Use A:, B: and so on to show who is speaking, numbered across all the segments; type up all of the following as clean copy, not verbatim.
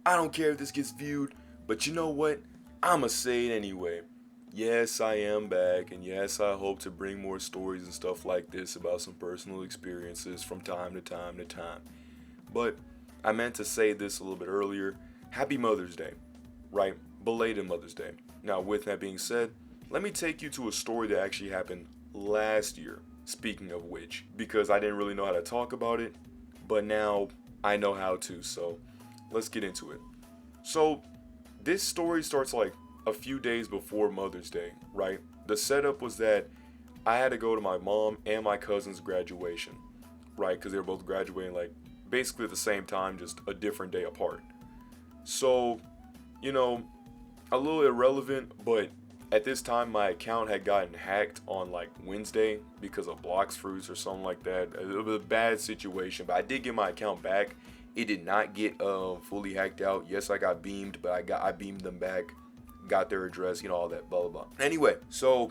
A: I don't care if this gets viewed, but you know what? I'ma say it anyway. Yes, I am back, and yes, I hope to bring more stories and stuff like this about some personal experiences from time to time to time. But I meant to say this a little bit earlier. Happy Mother's Day, right? Belated Mother's Day. Now, with that being said, let me take you to a story that actually happened last year. Speaking of which, because I didn't really know how to talk about it, but now I know how to, so let's get into it. So, this story starts like a few days before Mother's Day, right? The setup was that I had to go to my mom and my cousin's graduation, right? Because they were both graduating like basically at the same time, just a different day apart. So, you know, a little irrelevant, but at this time my account had gotten hacked on like Wednesday because of blocks fruits or something like that. It was a bad situation, but I did get my account back. It did not get fully hacked out. Yes, I got beamed, but I beamed them back, got their address, all that blah blah blah. Anyway, so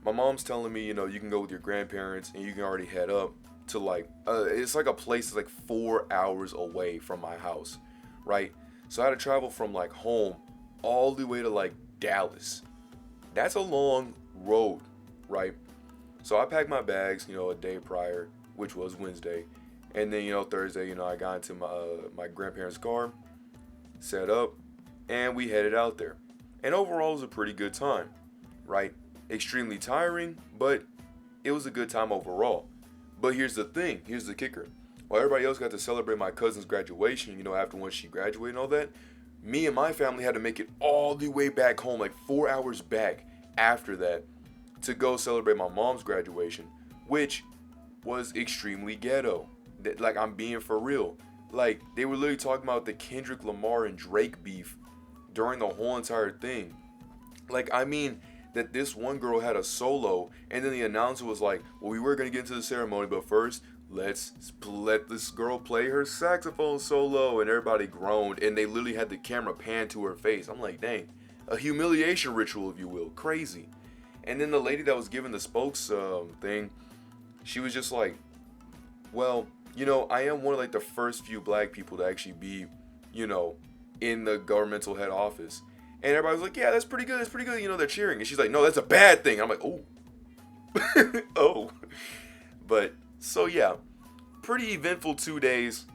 A: my mom's telling me, you can go with your grandparents and you can already head up to like it's like a place that's like 4 hours away from my house, right? So I had to travel from like home all the way to like Dallas. That's a long road, right? So I packed my bags, a day prior, which was Wednesday, and then Thursday, I got into my grandparents' car, set up, and we headed out there. And overall, it was a pretty good time, right? Extremely tiring, but it was a good time overall. But here's the thing, here's the kicker. While everybody else got to celebrate my cousin's graduation, after once she graduated and all that, me and my family had to make it all the way back home, like 4 hours back after that, to go celebrate my mom's graduation, which was extremely ghetto. Like, I'm being for real. Like, they were literally talking about the Kendrick Lamar and Drake beef during the whole entire thing. Like, I mean, that this one girl had a solo, and then the announcer was like, well, we were going to get into the ceremony, but first, let's let this girl play her saxophone solo. And everybody groaned, and they literally had the camera pan to her face. I'm like, dang, a humiliation ritual, if you will. Crazy. And then the lady that was giving the spokes thing, she was just like, well, I am one of like the first few black people to actually be, you know, in the governmental head office. And everybody was like, yeah, that's pretty good. That's pretty good. They're cheering. And she's like, no, that's a bad thing. I'm like, oh, oh. But so yeah, pretty eventful 2 days.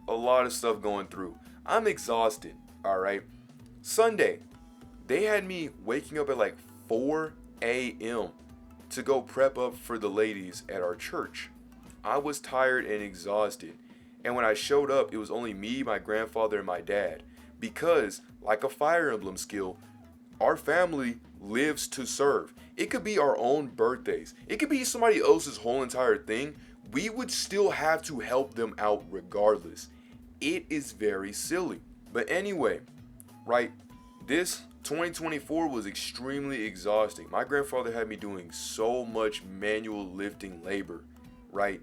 A: A lot of stuff going through. I'm exhausted. All right. Sunday, they had me waking up at like 4 a.m. to go prep up for the ladies at our church. I was tired and exhausted. And when I showed up, it was only me, my grandfather, and my dad. Because, like a Fire Emblem skill, our family lives to serve. It could be our own birthdays, it could be somebody else's whole entire thing. We would still have to help them out regardless. It is very silly. But anyway, right? This 2024 was extremely exhausting. My grandfather had me doing so much manual lifting labor, right?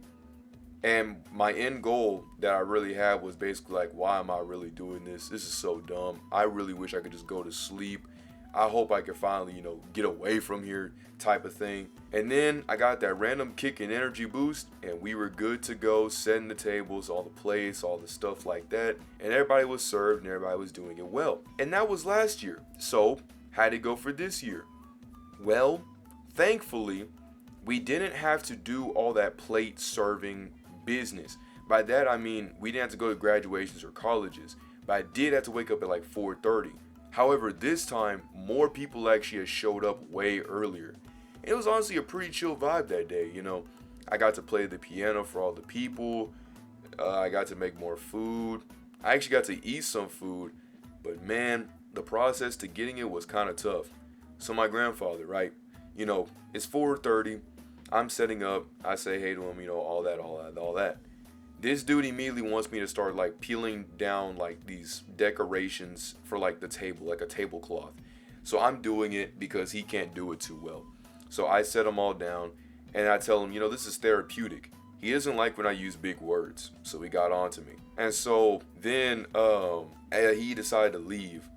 A: And my end goal that I really had was basically like, why am I really doing this? This is so dumb. I really wish I could just go to sleep. I hope I can finally, get away from here type of thing. And then I got that random kick and energy boost, and we were good to go, setting the tables, all the plates, all the stuff like that. And everybody was served and everybody was doing it well. And that was last year. So, how'd it go for this year? Well, thankfully, we didn't have to do all that plate serving business. By that I mean we didn't have to go to graduations or colleges, but I did have to wake up at like 4:30. However, this time more people actually had showed up way earlier. It was honestly a pretty chill vibe that day. I got to play the piano for all the people. I got to make more food. I actually got to eat some food, but man, the process to getting it was kind of tough. So my grandfather, right? It's 4:30. I'm setting up. I say hey to him, all that, all that, all that. This dude immediately wants me to start like peeling down like these decorations for like the table, like a tablecloth. So I'm doing it because he can't do it too well. So I set them all down and I tell him, this is therapeutic. He doesn't like when I use big words, so he got on to me. And so then he decided to leave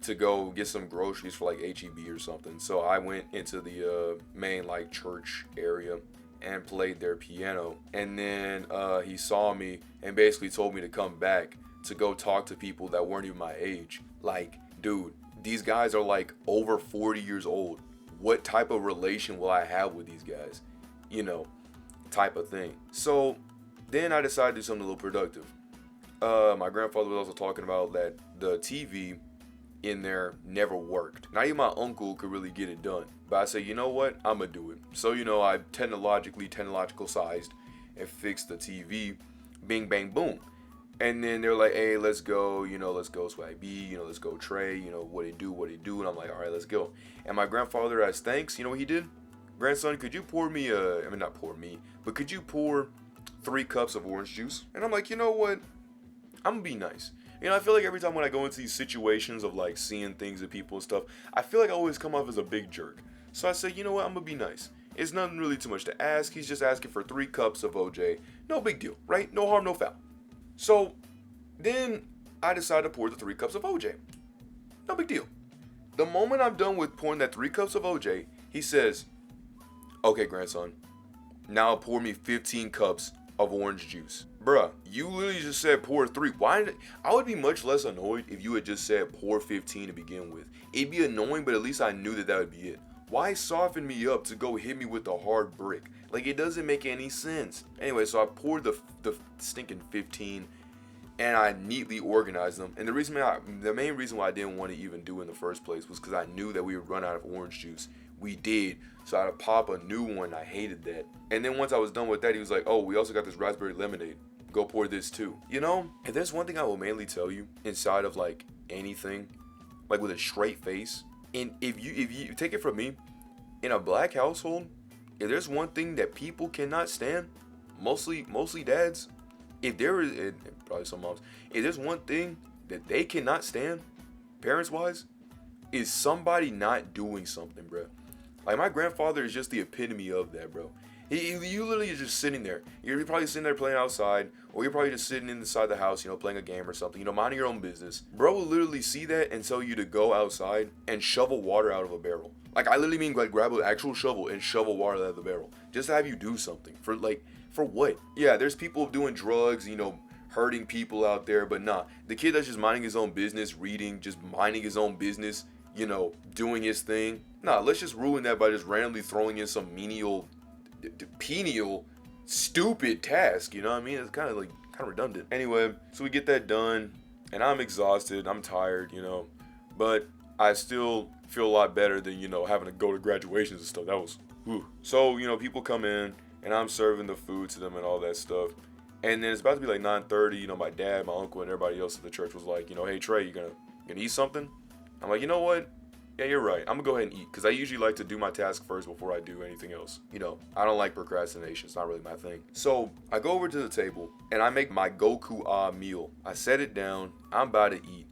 A: to go get some groceries for like HEB or something. So I went into the main like church area and played their piano. And then he saw me and basically told me to come back to go talk to people that weren't even my age. Like, dude, these guys are like over 40 years old. What type of relation will I have with these guys? You know, type of thing. So then I decided to do something a little productive. My grandfather was also talking about that the TV in there never worked. Not even my uncle could really get it done. But I said, you know what? I'm gonna do it. So, I technological sized and fixed the TV. Bing, bang, boom. And then they're like, hey, let's go, let's go Swag B, let's go Trey, what he do. And I'm like, all right, let's go. And my grandfather, as thanks, you know what he did? Grandson, could you pour me not pour me, but could you pour 3 cups of orange juice? And I'm like, you know what? I'm gonna be nice. I feel like every time when I go into these situations of like seeing things and people and stuff, I feel like I always come off as a big jerk. So I said, you know what? I'm gonna be nice. It's nothing really too much to ask. He's just asking for 3 cups of OJ. No big deal, right? No harm, no foul. So then I decided to pour the 3 cups of OJ. No big deal. The moment I'm done with pouring that 3 cups of OJ, he says, okay, grandson, now pour me 15 cups of orange juice. Bruh, you literally just said pour 3. I would be much less annoyed if you had just said pour 15 to begin with. It'd be annoying, but at least I knew that would be it. Why soften me up to go hit me with the hard brick? Like, it doesn't make any sense. Anyway, so I poured the stinking 15 and I neatly organized them. And the main reason why I didn't want to even do it in the first place was because I knew that we would run out of orange juice. We did. So I had to pop a new one. I hated that. And then once I was done with that, he was like, oh, we also got this raspberry lemonade. Go pour this too. If there's one thing I will mainly tell you inside of like anything, like with a straight face, and if you take it from me, in a black household, if there's one thing that people cannot stand, mostly dads, if there is, and probably some moms, if there's one thing that they cannot stand, parents wise, is somebody not doing something, bro. Like, my grandfather is just the epitome of that, bro. You literally are just sitting there. You're probably sitting there playing outside, or you're probably just sitting inside the house, playing a game or something, minding your own business. Bro will literally see that and tell you to go outside and shovel water out of a barrel. Like, I literally mean, like, grab an actual shovel and shovel water out of the barrel. Just to have you do something. For what? Yeah, there's people doing drugs, hurting people out there, but nah. The kid that's just minding his own business, reading, just minding his own business, doing his thing. Nah, let's just ruin that by just randomly throwing in some penial, stupid task, you know what I mean? It's kind of redundant. Anyway, so we get that done, and I'm exhausted, I'm tired, but I still feel a lot better than, having to go to graduations and stuff. That was, whew. So, people come in, and I'm serving the food to them and all that stuff. And then it's about to be like 9:30, my dad, my uncle, and everybody else at the church was like, hey, Trey, you gonna eat something? I'm like, you know what? Yeah, you're right. I'm gonna go ahead and eat, because I usually like to do my task first before I do anything else. I don't like procrastination. It's not really my thing. So I go over to the table, and I make my Goku meal. I set it down. I'm about to eat.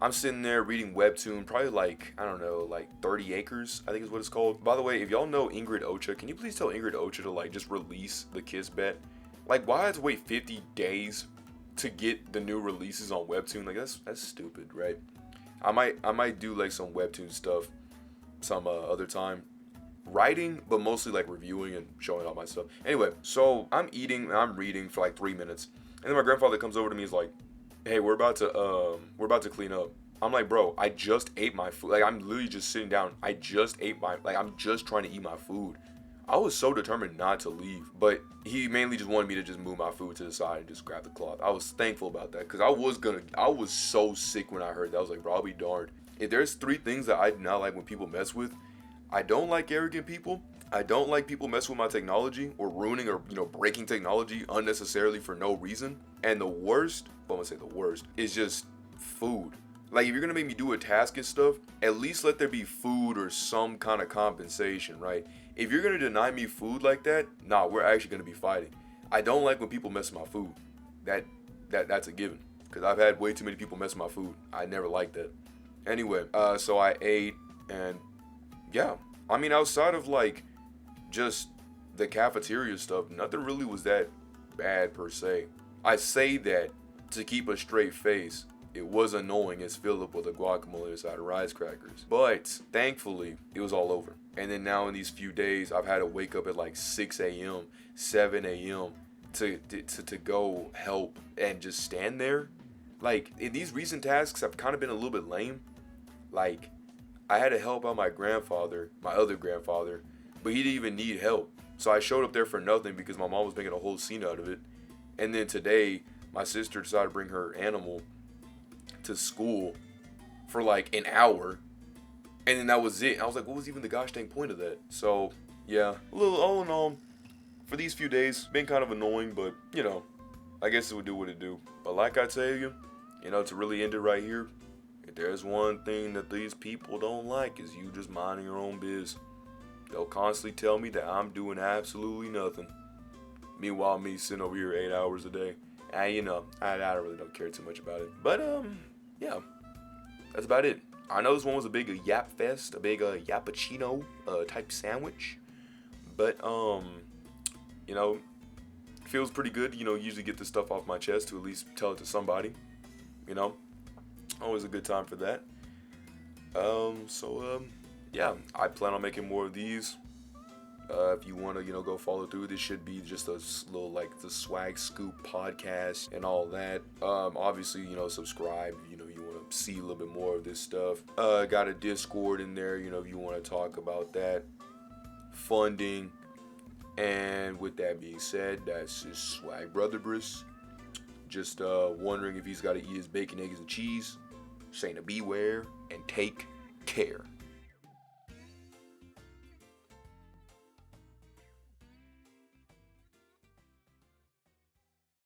A: I'm sitting there reading Webtoon, probably like 30 Acres, I think is what it's called. By the way, if y'all know Ingrid Ocha, can you please tell Ingrid Ocha to just release the Kiss Bet? Like, why I have to wait 50 days to get the new releases on Webtoon? Like, that's stupid, right? I might do like some Webtoon stuff some other time. Writing, but mostly like reviewing and showing all my stuff. Anyway, so I'm eating and I'm reading for like 3 minutes. And then my grandfather comes over to me and is like, hey, we're about to clean up. I'm like, bro, I just ate my food. Like, I'm literally just sitting down. I'm just trying to eat my food. I was so determined not to leave, but he mainly just wanted me to just move my food to the side and just grab the cloth. I was thankful about that, because I was so sick when I heard that. I was like, bro, I'll be darned. If there's 3 things that I do not like when people mess with, I don't like arrogant people. I don't like people messing with my technology or ruining or, breaking technology unnecessarily for no reason. And the worst, well, I'm gonna say the worst, is just food. Like, if you're gonna make me do a task and stuff, at least let there be food or some kind of compensation, right? If you're gonna deny me food like that, nah, we're actually gonna be fighting. I don't like when people mess with my food. That's a given, because I've had way too many people mess with my food. I never liked that. Anyway, so I ate, and yeah, I mean, outside of like just the cafeteria stuff, nothing really was that bad per se. I say that to keep a straight face. It was annoying as Philip with a guacamole inside of rice crackers. But thankfully, it was all over. And then now in these few days, I've had to wake up at like 6 a.m., 7 a.m. to go help and just stand there. Like, these recent tasks have kind of been a little bit lame. Like, I had to help out my grandfather, my other grandfather, but he didn't even need help. So I showed up there for nothing because my mom was making a whole scene out of it. And then today, my sister decided to bring her animal to school for like an hour. And then that was it. I was like, what was even the gosh dang point of that? So, yeah, a little, all in all, for these few days, been kind of annoying, but, you know, I guess it would do what it do. But like I tell you, to really end it right here, if there's one thing that these people don't like is you just minding your own biz. They'll constantly tell me that I'm doing absolutely nothing. Meanwhile, me sitting over here 8 hours a day. I really don't care too much about it. But, yeah, that's about it. I know this one was a big yap fest, a big yappuccino type sandwich. But, feels pretty good, usually get this stuff off my chest to at least tell it to somebody, always a good time for that. Yeah, I plan on making more of these. If you want to, go follow through, this should be just a little, like, the Swag Scoop podcast and all that. Obviously, subscribe, you want to see a little bit more of this stuff. Got a Discord in there, if you want to talk about that. Funding. And with that being said, that's his Swag Brother Briss. Just wondering if he's got to eat his bacon, eggs, and cheese. Saying to beware and take care.